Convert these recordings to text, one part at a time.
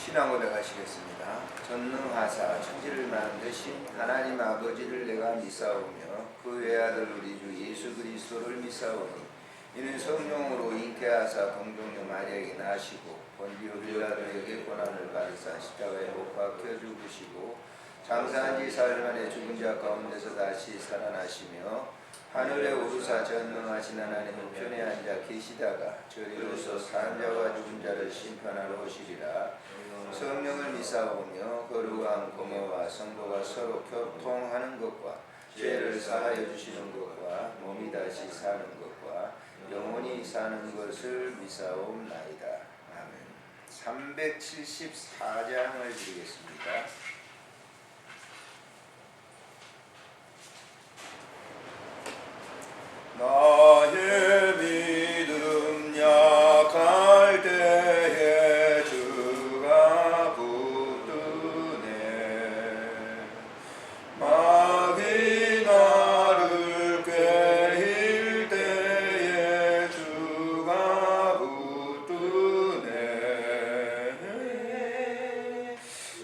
신앙 고백하시겠습니다. 전능하사 천지를 만드신 하나님 아버지를 내가 믿사오며 그 외아들 우리 주 예수 그리스도를 믿사오니 이는 성령으로 잉태하사 동정녀 마리아에게 나시고 본디오 빌라도에게 고난을 받으사 십자가에 못 박혀 죽으시고 장사한 지 사흘 만에 죽은 자 가운데서 다시 살아나시며 하늘에 오르사 전능하신 하나님 우편에 앉아 계시다가 저리로서 산 자와 죽은 자를 심판하러 오시리라. 성령을 믿사오며 거룩한 공예와 성도가 서로 교통하는 것과 죄를 사하여 주시는 것과 몸이 다시 사는 것과 영원히 사는 것을 믿사옵나이다. 아멘. 374장을 드리겠습니다. 나의 믿음 약할 때에 주가 붙드네. 마귀 나를 꾀일 때에 주가 붙드네.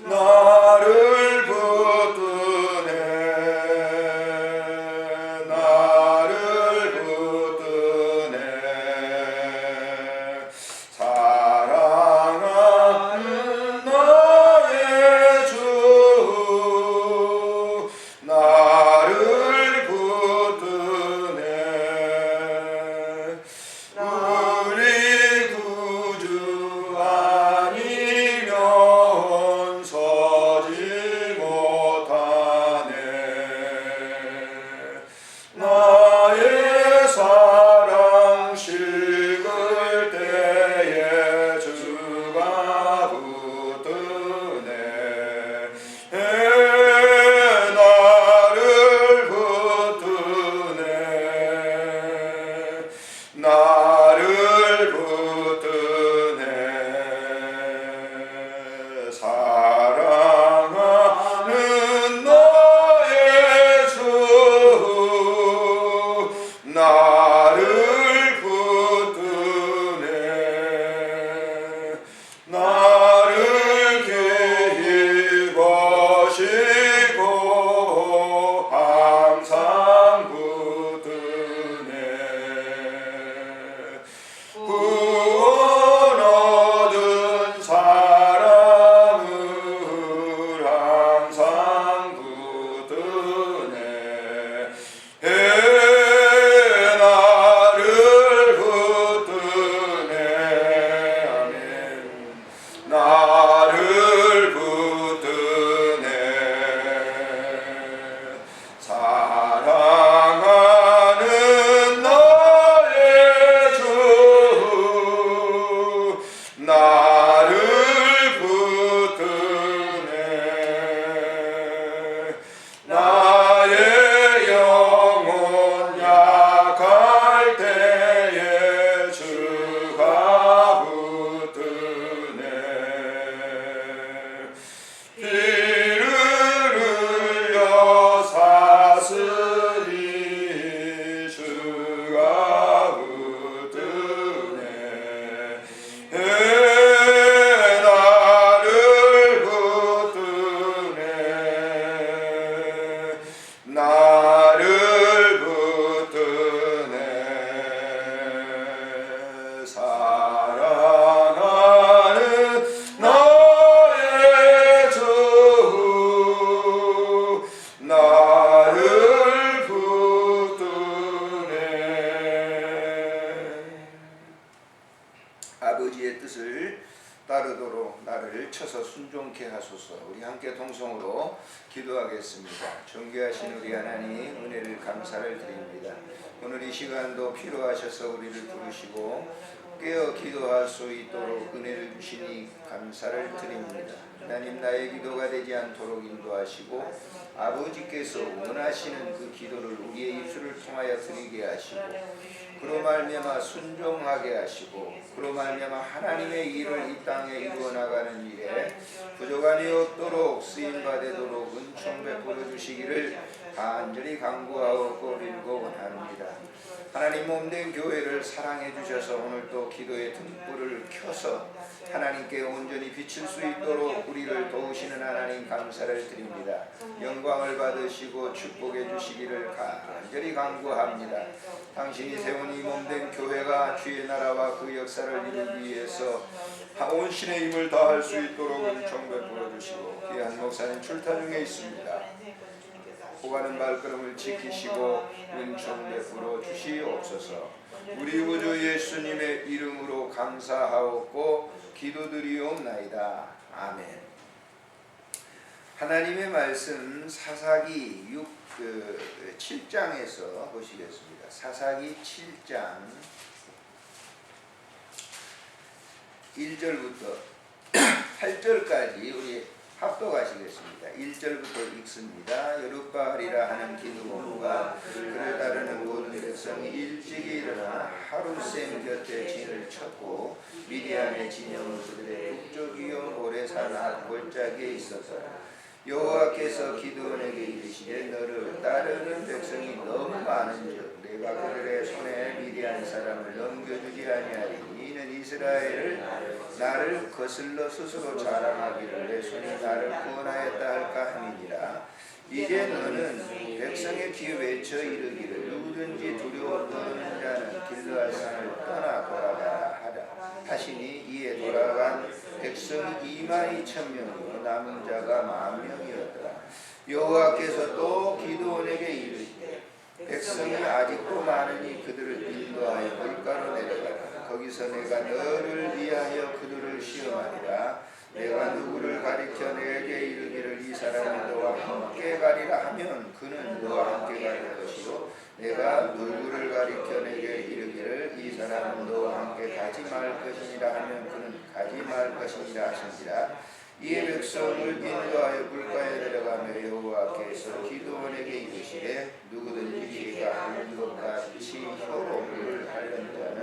나를 붙드네. 아버지의 뜻을 따르도록 나를 쳐서 순종케 하소서. 우리 함께 동성으로 기도하겠습니다. 존귀하신 우리 하나님, 은혜를 감사를 드립니다. 오늘 이 시간도 필요하셔서 우리를 부르시고 깨어 기도할 수 있도록 은혜를 주시니 감사를 드립니다. 하나님 나의 기도가 되지 않도록 인도하시고 아버지께서 원하시는 그 기도를 우리의 입술을 통하여 드리게 하시고 그로 말미암아 순종하게 하시고 그로 말미암아 하나님의 일을 이 땅에 이루어나가는 일에 부족함이 없도록 쓰임받도록 은총 베풀어 주시기를 간절히 간구하고 빌고 원합니다. 하나님 몸된 교회를 사랑해 주셔서 오늘 또 기도의 등불을 켜서 하나님께 온전히 비칠 수 있도록 우리를 도우시는 하나님 감사를 드립니다. 영광을 받으시고 축복해 주시기를 간절히 간구합니다. 당신이 세운 이 몸된 교회가 주의 나라와 그 역사를 이루기 위해서 온 신의 힘을 다할 수 있도록 은총 베풀어 주시고 귀한 목사님 출타 중에 있습니다. 오가는 발걸음을 지키시고 은총 베풀어 주시옵소서. 우리 구주 예수님의 이름으로 감사하옵고 기도드리옵나이다. 아멘. 하나님의 말씀 사사기 7장에서 보시겠습니다. 사사기 7장 1절부터 8절까지 우리 합독하시겠습니다. 1절부터 읽습니다. 여룻바알이라 하는 기드온과 그를 따르는 모든 백성이 일찍이 일어나 하룻샘 곁에 진을 쳤고 미디안의 진영은 그들의 북쪽이요 모레산 앞 골짜기에 있었더라. 여호와께서 기드온에게 이르시되 너를 따르는 백성이 너무 많은즉 내가 그들의 손에 미디안 사람을 넘겨주지 아니하리니 이는 이스라엘을 나를 거슬러 스스로 자랑하기를 내 손이 나를 구원하였다 할까 함이니라. 이제 너는 백성의 귀에 외쳐 이르기를 누구든지 두려워 떠는 자는 길르앗 산을 떠나 돌아가라 하라 하시니 이에 돌아간 백성이 22,000명이요 남은 자가 10,000명이었더라. 여호와께서 또 기드온에게 이르시되 백성이 아직도 많으니 그들을 인도하여 물가로 내려가라. 거기서 내가 너를 위하여 그들을 시험하리라. 내가 누구를 가리켜 내게 이르기를 이 사람이 너와 함께 가리라 하면 그는 너와 함께 갈 것이요 내가 누구를 가리켜 내게 이르기를 이 사람은 너와 함께 가지 말 것이니라 하면 그는 가지 말 것이니라 하신지라. 이에 백성을 인도하여 물가에 내려가며 여호와께서 기드온에게 이르시되 누구든지 네가 하는 것 같이 효로를 하려는 자는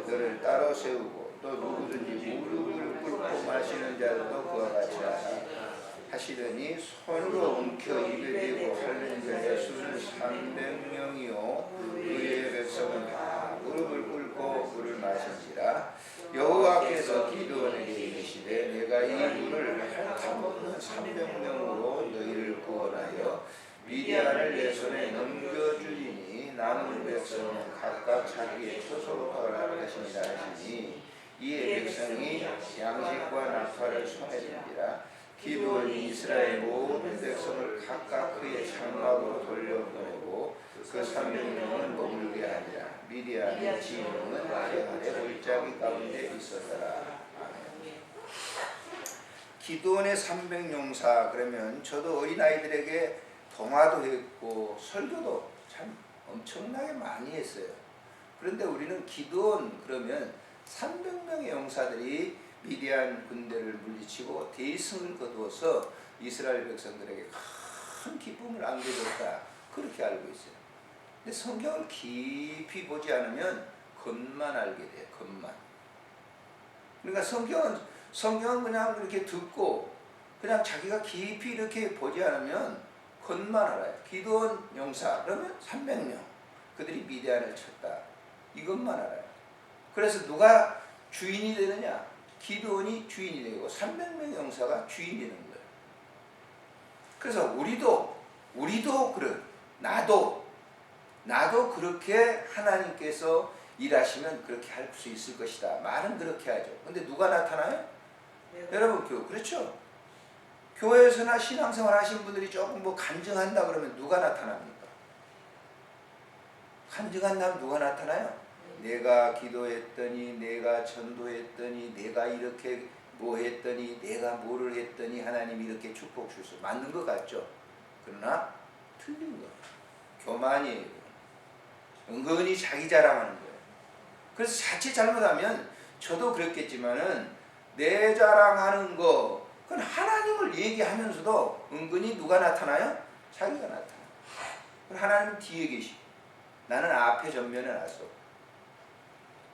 너를 따로 세우고 또 누구든지 무릎을 꿇고 마시는 자들도 그와 같이 하라 하시더니 손으로 움켜 입에 대고 하려는 자의 수는 300명이요 그의 백성은 다 무릎을 꿇고 물을 마신지라. 여호와께서 기드온에게 이르시되 내가 이 물을 핥아먹는 300명으로 너희를 구원하여 미디안을 내 손에 넘겨주리니 남은 백성은 각각 자기의 처소로 돌아갈 것이니라 하시니 이에 백성이 양식과 나팔을 손에 든지라. 기드온이 이스라엘 모든 백성을 각각 그의 장막으로 돌려보내고 그 300명은 머물게 하니라. 미디안의 진영은 아래 골짜기 가운데 있었더라. 기드온의 300용사 그러면 저도 어린아이들에게 동화도 했고 설교도 참 엄청나게 많이 했어요. 그런데 우리는 기드온 그러면 300명의 용사들이 미디안 군대를 물리치고 대승을 거두어서 이스라엘 백성들에게 큰 기쁨을 안겨줬다 그렇게 알고 있어요. 근데 성경을 깊이 보지 않으면 겉만 알게 돼요. 겉만. 그러니까 성경은 그냥 이렇게 듣고 그냥 자기가 깊이 이렇게 보지 않으면 겉만 알아요. 기드온 용사 그러면 300명 그들이 미디안을 쳤다 이것만 알아요. 그래서 누가 주인이 되느냐? 기드온이 주인이 되고 300명의 용사가 주인이 되는 거예요. 그래서 우리도 그래. 나도 그렇게 하나님께서 일하시면 그렇게 할 수 있을 것이다. 말은 그렇게 하죠. 근데 누가 나타나요? 네. 여러분 그렇죠? 교회에서나 신앙생활 하신 분들이 조금 간증한다 그러면 누가 나타납니까? 간증한다면 누가 나타나요? 내가 기도했더니 내가 전도했더니 내가 이렇게 뭐 했더니 내가 뭐를 했더니 하나님이 이렇게 축복 주셔서 맞는 것 같죠? 그러나 틀린 거 교만이에요. 은근히 자기 자랑하는 거예요. 그래서 자칫 잘못하면 저도 그랬겠지만은 내 자랑하는 거 그건 하나님을 얘기하면서도 은근히 누가 나타나요? 자기가 나타나요. 하나님은 뒤에 계시고 나는 앞에 전면에 나서.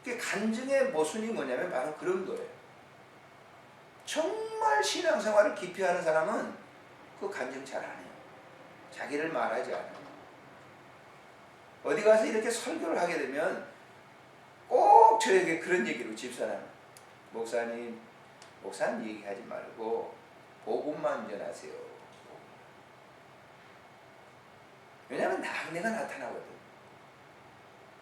간증의 모순이 뭐냐면 바로 그런 거예요. 정말 신앙생활을 깊이 하는 사람은 그 간증 잘 안 해요. 자기를 말하지 않아요. 어디 가서 이렇게 설교를 하게 되면 꼭 저에게 그런 얘기로 집사람, 목사님 얘기하지 말고 복음만 전하세요. 왜냐하면 내가 나타나거든.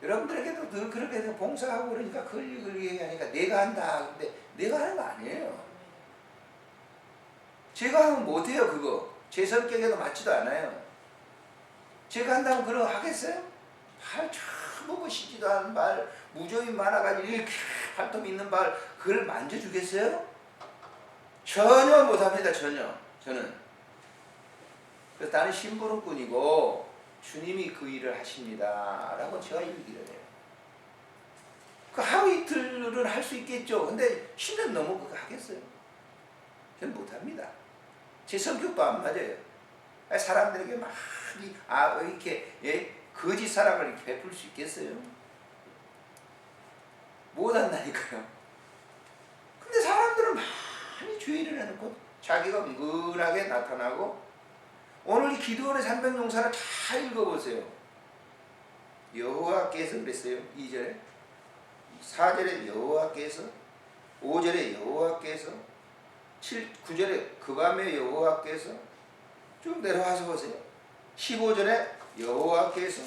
여러분들에게도 늘 그렇게 해서 봉사하고 그러니까 그걸 얘기하니까 내가 한다. 근데 내가 하는 거 아니에요. 제가 하면 못해요. 그거 제 성격에도 맞지도 않아요. 제가 한다면 그런 거 하겠어요? 발 전부 멋있지도 않은 발, 무좀이 많아가지고 이렇게 발톱 있는 발, 그걸 만져주겠어요? 전혀 못합니다. 전혀. 저는. 그래서 나는 심부름꾼이고 주님이 그 일을 하십니다 라고 제가 얘기를 해요. 그 하루 이틀은 할 수 있겠죠. 근데 10년 넘어 그거 하겠어요? 저는 못합니다. 제 성격도 안 맞아요. 사람들에게 막 이렇게 거짓 사랑을 이렇게 베풀 수 있겠어요? 못한다니까요. 근데 사람들은 많이 죄를 해놓고 자기가 은근하게 나타나고, 오늘 이 기드온의 300용사를 잘 읽어보세요. 여호와께서 그랬어요. 2절에 4절에 여호와께서, 5절에 여호와께서, 9절에 그 밤에 여호와께서, 쭉 내려와서 보세요. 15절에 여호와께서,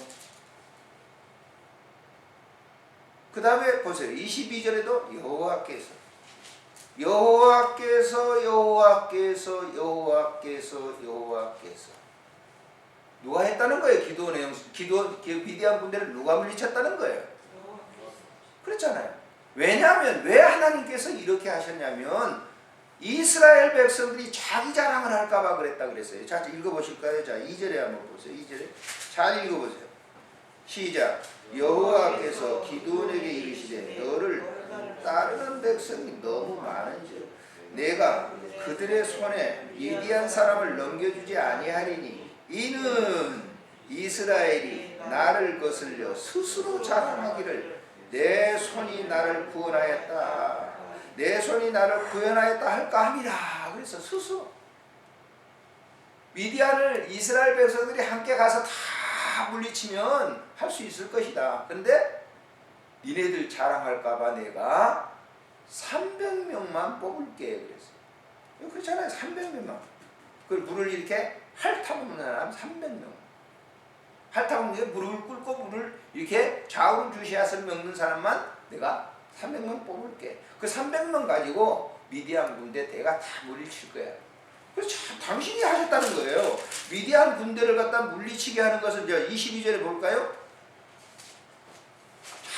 그 다음에 보세요. 22절에도 여호와께서, 여호와께서, 여호와께서, 여호와께서, 여호와께서. 누가 했다는 거예요? 기드온 미디안 군대를 누가 물리쳤다는 거예요? 그렇잖아요. 왜냐하면 왜 하나님께서 이렇게 하셨냐면 이스라엘 백성들이 자기 자랑을 할까봐 그랬다 그랬어요. 자, 읽어보실까요? 자, 2절에 한번 보세요. 2절에 잘 읽어보세요. 시작. 여호와께서 기드온에게 이르시되 너를 따르는 백성이 너무 많은즉 내가 그들의 손에 미디안 사람을 넘겨주지 아니하리니 이는 이스라엘이 나를 거슬려 스스로 자랑하기를 내 손이 나를 구원하였다, 내 손이 나를 구원하였다 할까 함이라. 그래서 스스로 미디안을 이스라엘 백성들이 함께 가서 다 물리치면 할 수 있을 것이다. 그런데 니네들 자랑할까봐 내가 300명만 뽑을게 그랬어요. 그렇잖아요. 300명만. 그 물을 이렇게 핥아먹는 사람 300명. 핥아먹는 게 물을 끓고 물을 이렇게 좌우로 주시해서 먹는 사람만 내가 300명 뽑을게. 그 300명 가지고 미디안 군대 대가 다 물리칠 거야. 그래서 참 당신이 하셨다는 거예요. 미디안 군대를 갖다 물리치게 하는 것을 이제 22절에 볼까요?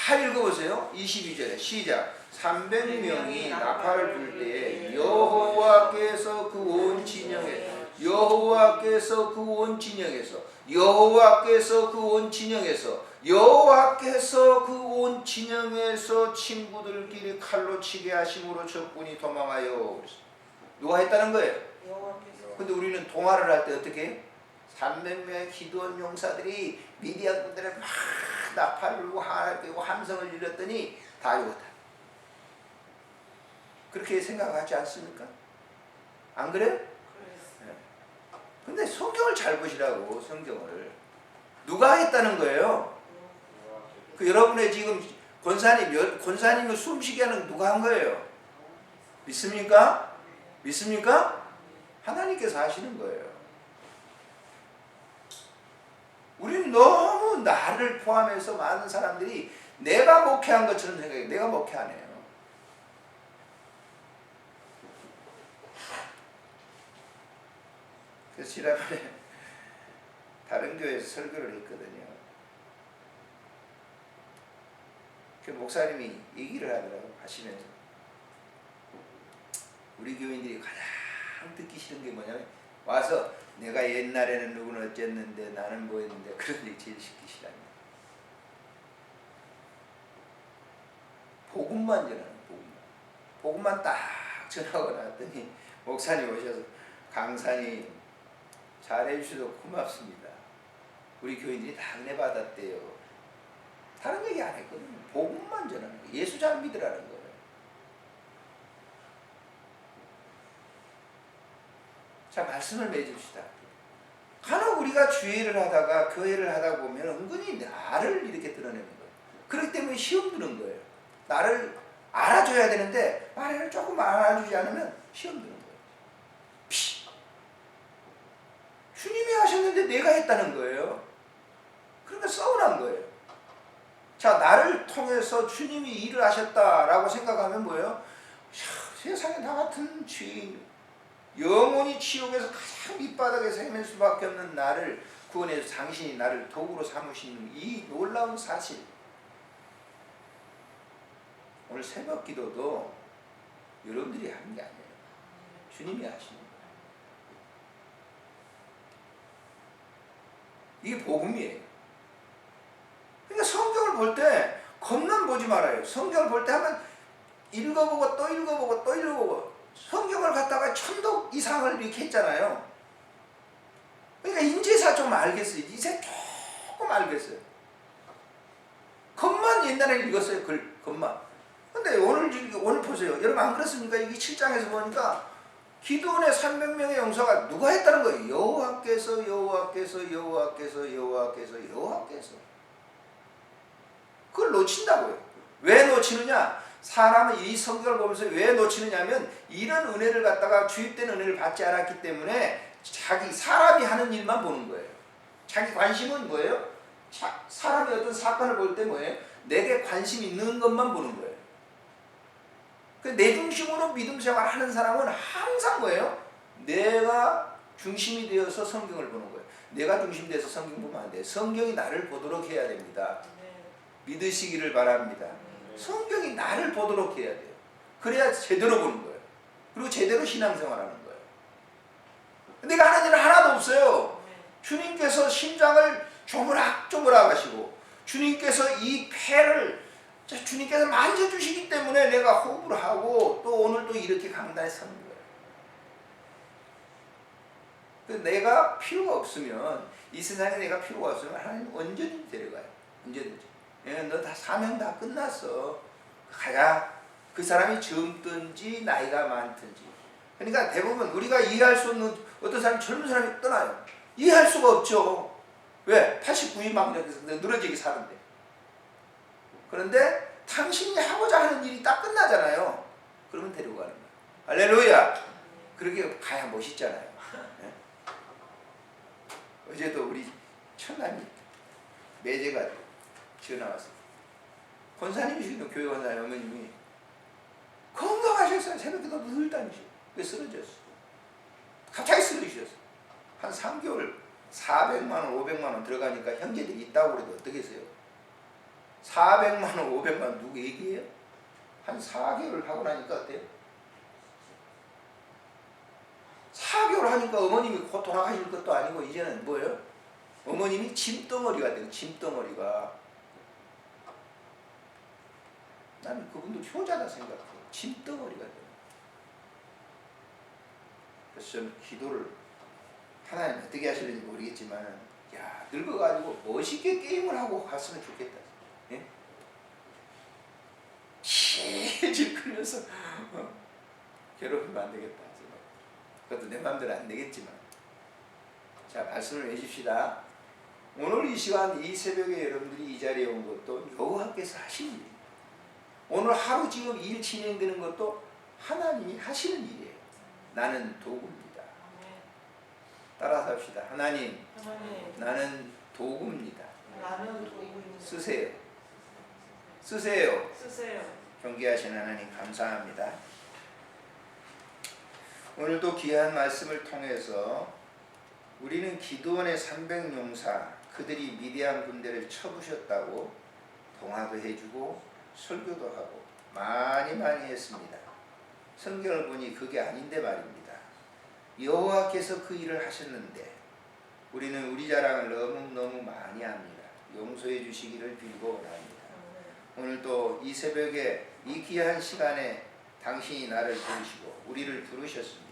잘 읽어보세요. 22절에 시작. 300명이 나팔을 불 때에 여호와께서 그 온 진영에, 여호와께서 그 온 진영에서, 여호와께서 그 온 진영에서, 여호와께서 그 온 진영에서 친구들끼리 칼로 치게 하심으로 적군이 도망하여. 누가 했다는 거예요? 근데 우리는 동화를 할 때 어떻게 해요? 300명의 기드온 용사들이 미디안 군대를 막 나팔을 불고 하나를 떼고 함성을 질렀더니 다 죽었다. 그렇게 생각하지 않습니까? 안 그래요? 네. 근데 성경을 잘 보시라고. 성경을 누가 했다는 거예요? 그 여러분의 지금 권사님을 숨쉬게 하는 누가 한 거예요? 믿습니까? 믿습니까? 하나님께서 하시는 거예요. 우리는 너무 나를 포함해서 많은 사람들이 내가 목회한 것처럼 생각해요. 내가 목회 안 해요. 그래서 지난번에 다른 교회에서 설교를 했거든요. 그 목사님이 얘기를 하더라고요. 하시면서 우리 교인들이 가장 듣기 싫은 게 뭐냐면 와서 내가 옛날에는 누구는 어쨌는데 나는 뭐 했는데 그런 얘기 제일 듣기 싫어합니다. 복음만 전하는 복음만 딱 전하고 나왔더니 목사님 오셔서 강사님 잘해주셔서 고맙습니다. 우리 교인들이 다 은혜 받았대요. 다른 얘기 안 했거든요. 복음만 전하는 거예요. 예수 잘 믿으라는 거예요. 자, 말씀을 맺읍시다. 간혹 우리가 주의를 하다가 교회를 하다 보면 은근히 나를 이렇게 드러내는 거예요. 그렇기 때문에 시험 드는 거예요. 나를 알아줘야 되는데 나를 조금 알아주지 않으면 시험 드는 거예요. 주님이 하셨는데 내가 했다는 거예요. 그러니까 서운한 거예요. 자, 나를 통해서 주님이 일을 하셨다라고 생각하면 뭐예요? 세상에 나 같은 죄인, 영원히 지옥에서 가장 밑바닥에서 헤맬 수밖에 없는 나를 구원해서 당신이 나를 도구로 삼으시는 이 놀라운 사실. 오늘 새벽 기도도 여러분들이 하는 게 아니에요. 주님이 하시는 거예요. 이게 복음이에요. 그러니까 성경을 볼 때 겉만 보지 말아요. 성경을 볼 때 하면 읽어보고 또 읽어보고 또 읽어보고 성경을 갖다가 천독 이상을 이렇게 했잖아요. 그러니까 인제사 좀 알겠어요. 이제 조금 알겠어요. 겉만 옛날에 읽었어요. 겉만. 근데 오늘 보세요. 여러분 안 그렇습니까? 여기 7장에서 보니까 기드온의 300명의 용사가 누가 했다는 거예요? 여호와께서. 그걸 놓친다고요. 왜 놓치느냐? 사람은 이 성경을 보면서 왜 놓치느냐면 이런 은혜를 갖다가 주입된 은혜를 받지 않았기 때문에 사람이 하는 일만 보는 거예요. 자기 관심은 뭐예요? 사람이 어떤 사건을 볼 때 뭐예요? 내게 관심 있는 것만 보는 거예요. 내 중심으로 믿음 생활 하는 사람은 항상 뭐예요? 내가 중심이 되어서 성경을 보는 거예요. 내가 중심이 돼서 성경 보면 안 돼요. 성경이 나를 보도록 해야 됩니다. 믿으시기를 바랍니다. 성경이 나를 보도록 해야 돼요. 그래야 제대로 보는 거예요. 그리고 제대로 신앙생활하는 거예요. 내가 하는 일은 하나도 없어요. 주님께서 심장을 조물락조물락 하시고 주님께서 이 폐를 주님께서 만져주시기 때문에 내가 호흡을 하고 또 오늘 또 이렇게 강단에 서는 거예요. 내가 필요가 없으면 이 세상에 내가 필요가 없으면 하나님 언제든지 데려가요. 언제든지. 너 다 사명 다 끝났어. 가야. 그 사람이 젊든지 나이가 많든지. 그러니까 대부분 우리가 이해할 수 없는 어떤 사람이 젊은 사람이 떠나요. 이해할 수가 없죠. 왜? 89인 막 늘어지게 사는데. 그런데 당신이 하고자 하는 일이 딱 끝나잖아요. 그러면 데려가는 거예요. 할렐루야. 그렇게 가야 멋있잖아요. 네? 어제도 우리 천남이 매제가 전화 왔어요. 권사님이시거든요. 교회 권사님 어머님이 건강하셨어요. 새벽에도 늘 다니시고. 왜 쓰러졌어? 갑자기 쓰러지셨어. 한 3개월 400만원 500만원 들어가니까 형제들이 있다고 그래도 어떻게 했어요? 400만원 500만원 누구 얘기해요? 한 4개월 하고 나니까 어때요? 4개월 하니까 어머님이 곧 돌아가실 것도 아니고 이제는 뭐예요? 어머님이 짐덩어리가 돼요. 짐덩어리가. 나는 그분도 효자다 생각해요. 짐덩어리가 돼요. 그래서 저는 기도를 하나님 어떻게 하시는지 모르겠지만 야 늙어가지고 멋있게 게임을 하고 갔으면 좋겠다. 예? 질질 끌면서 괴롭히면 안 되겠다. 그것도 내 마음대로 안 되겠지만 자 말씀을 해줍시다. 오늘 이 시간 이 새벽에 여러분들이 이 자리에 온 것도 여호와께서 하시는 일입니다. 오늘 하루 지금 일 진행되는 것도 하나님이 하시는 일이에요. 나는 도구입니다. 따라서 합시다. 하나님, 나는 도구입니다. 쓰세요. 쓰세요. 경계하신 하나님 감사합니다. 오늘도 귀한 말씀을 통해서 우리는 기드온의 300용사 그들이 미디안 군대를 쳐부셨다고 동화도 해주고 설교도 하고 많이 했습니다. 성경을 보니 그게 아닌데 말입니다. 여호와께서 그 일을 하셨는데 우리는 우리 자랑을 너무 많이 합니다. 용서해 주시기를 빌고 원합니다. 오늘도 이 새벽에 이 귀한 시간에 당신이 나를 부르시고 우리를 부르셨습니다.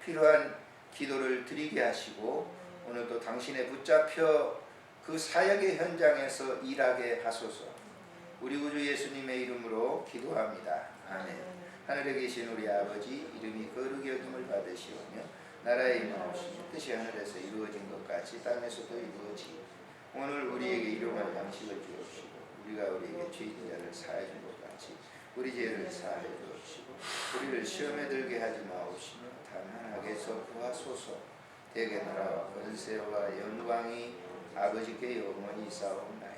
필요한 기도를 드리게 하시고 오늘도 당신의 붙잡혀 그 사역의 현장에서 일하게 하소서. 우리 구주 예수님의 이름으로 기도합니다. 아멘. 하늘에 계신 우리 아버지, 이름이 거룩히 여김을 받으시오며 나라의 임하옵시며 뜻이 하늘에서 이루어진 것 같이 땅에서도 이루어지고 오늘 우리에게 일용할 양식을 주옵시고 우리가 우리에게 죄진 자를 사해 준 것 같이 우리 죄를 사해 주옵시고 우리를 시험에 들게 하지 마옵시며 다만 악에서 구하소서. 대개 나라와 권세와 영광이 아버지께 영원히 있사옵나이다.